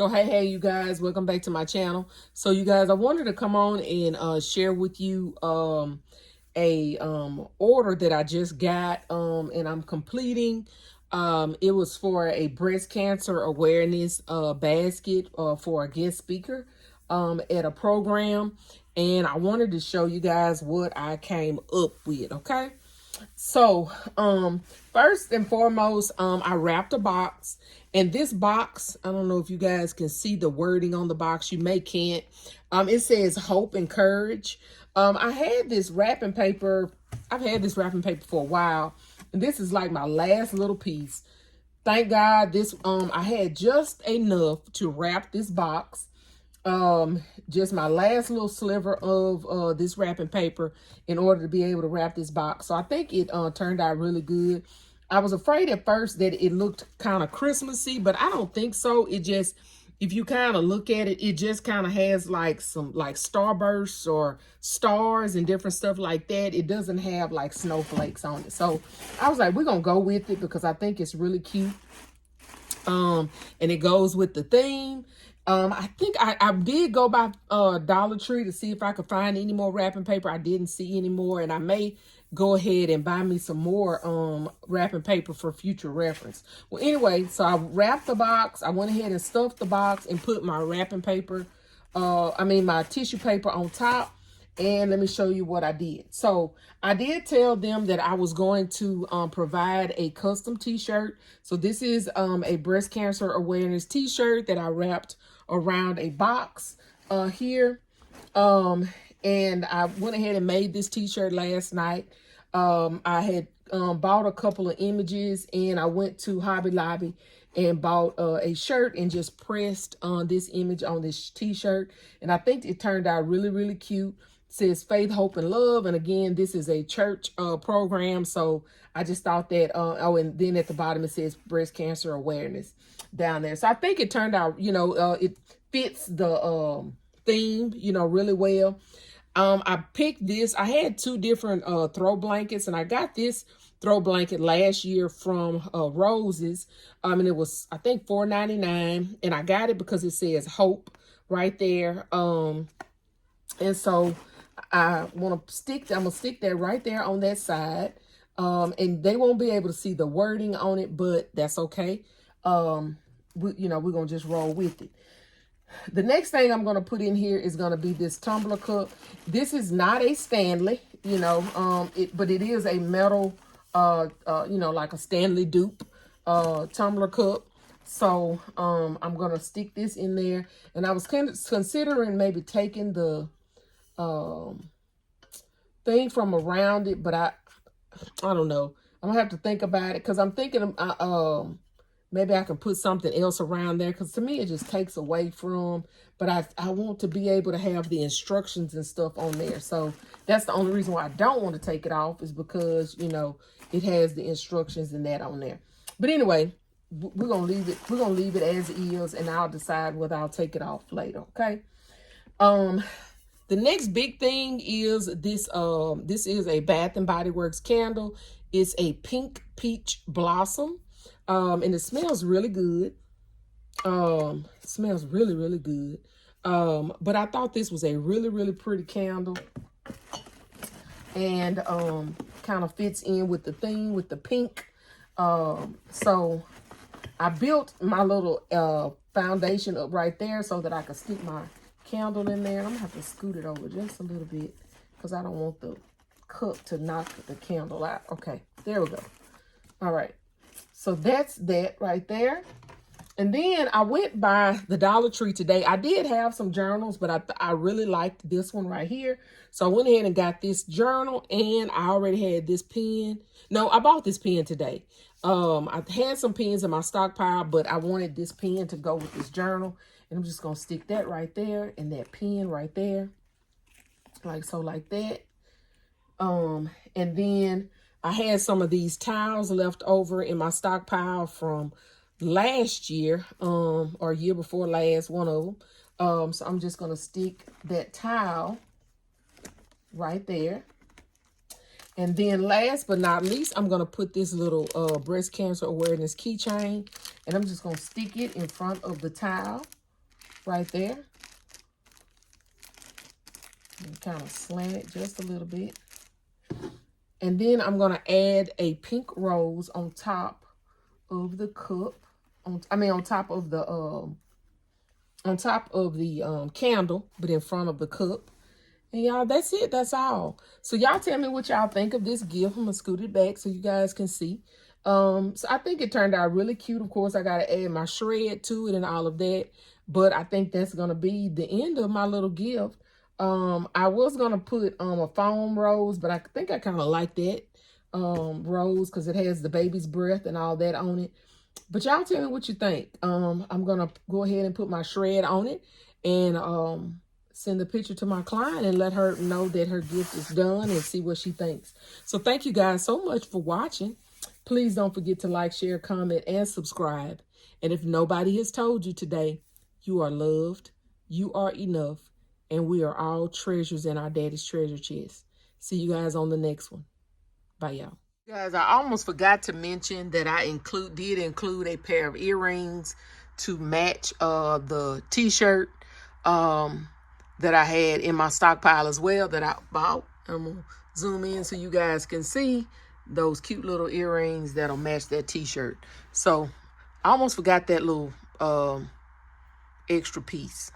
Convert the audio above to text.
So hey you guys, welcome back to my channel. So you guys, I wanted to come on and share with you a order that I just got and I'm completing. It was for a breast cancer awareness basket for a guest speaker at a program, and I wanted to show you guys what I came up with. Okay. So, first and foremost, I wrapped a box, and this box, I don't know if you guys can see the wording on the box. You may can't. It says hope and courage. I had this wrapping paper. I've had this wrapping paper for a while, and this is like my last little piece. Thank God this, I had just enough to wrap this box. Just my last little sliver of this wrapping paper in order to be able to wrap this box. So I think it turned out really good. I was afraid at first that it looked kind of Christmassy, but I don't think so. It just, if you kind of look at it, it just kind of has like some like starbursts or stars and different stuff like that. It doesn't have like snowflakes on it. So I was like, we're gonna go with it because I think it's really cute. And it goes with the theme. I think I did go by Dollar Tree to see if I could find any more wrapping paper. I didn't see any more, and I may go ahead and buy me some more wrapping paper for future reference. Well, anyway, so I wrapped the box. I went ahead and stuffed the box and put my wrapping paper, my tissue paper on top. And let me show you what I did. So I did tell them that I was going to provide a custom t-shirt. So this is a breast cancer awareness t-shirt that I wrapped around a box here. And I went ahead and made this t-shirt last night. I had bought a couple of images, and I went to Hobby Lobby and bought a shirt and just pressed this image on this t-shirt. And I think it turned out really, really cute. Says faith, hope, and love. And again, this is a church program. So I just thought that, and then at the bottom it says breast cancer awareness down there. So I think it turned out, it fits the theme, really well. I picked this. I had two different throw blankets, and I got this throw blanket last year from Roses. And it was, I think, $4.99. And I got it because it says hope right there. And so I'm gonna stick that right there on that side. And they won't be able to see the wording on it, but that's okay. We're gonna just roll with it. The next thing I'm gonna put in here is gonna be this tumbler cup. This is not a Stanley, but it is a metal, like a Stanley dupe tumbler cup. So I'm gonna stick this in there, and I was considering maybe taking the thing from around it, but I don't know. I'm gonna have to think about it, because I'm thinking maybe I can put something else around there, because to me it just takes away from, but I want to be able to have the instructions and stuff on there. So that's the only reason why I don't want to take it off, is because it has the instructions and that on there. But anyway, we're gonna leave it as is, and I'll decide whether I'll take it off later. Okay. The next big thing is this. This is a Bath and Body Works candle. It's a pink peach blossom, and it smells really good. Smells really, really good. But I thought this was a really, really pretty candle, and kind of fits in with the theme with the pink. So I built my little foundation up right there so that I could stick my candle in there. I'm gonna have to scoot it over just a little bit, because I don't want the cup to knock the candle out. Okay, there we go. All right, so that's that right there. And then I went by the Dollar Tree today. I did have some journals, but I really liked this one right here. So I went ahead and got this journal, and I already had this pen. No, I bought this pen today. I had some pens in my stockpile, but I wanted this pen to go with this journal. And I'm just going to stick that right there, and that pen right there. Like so, like that. And then I had some of these towels left over in my stockpile from last year, or year before last, one of them. So I'm just going to stick that towel right there. And then last but not least, I'm going to put this little breast cancer awareness keychain, and I'm just going to stick it in front of the towel right there. And kind of slant it just a little bit. And then I'm going to add a pink rose on top of the cup. On top of the candle, but in front of the cup. And y'all, that's it. That's all. So y'all tell me what y'all think of this gift. I'm going to scoot it back so you guys can see. So I think it turned out really cute. Of course, I got to add my shred to it and all of that. But I think that's going to be the end of my little gift. I was going to put a foam rose, but I think I kind of like that rose because it has the baby's breath and all that on it. But y'all tell me what you think. I'm going to go ahead and put my shred on it and send the picture to my client and let her know that her gift is done and see what she thinks. So thank you guys so much for watching. Please don't forget to like, share, comment, and subscribe. And if nobody has told you today, you are loved, you are enough, and we are all treasures in our daddy's treasure chest. See you guys on the next one. Bye, y'all. Guys, I almost forgot to mention that I did include a pair of earrings to match the t-shirt that I had in my stockpile as well that I bought. I'm going to zoom in so you guys can see those cute little earrings that'll match that t-shirt. So I almost forgot that little extra piece.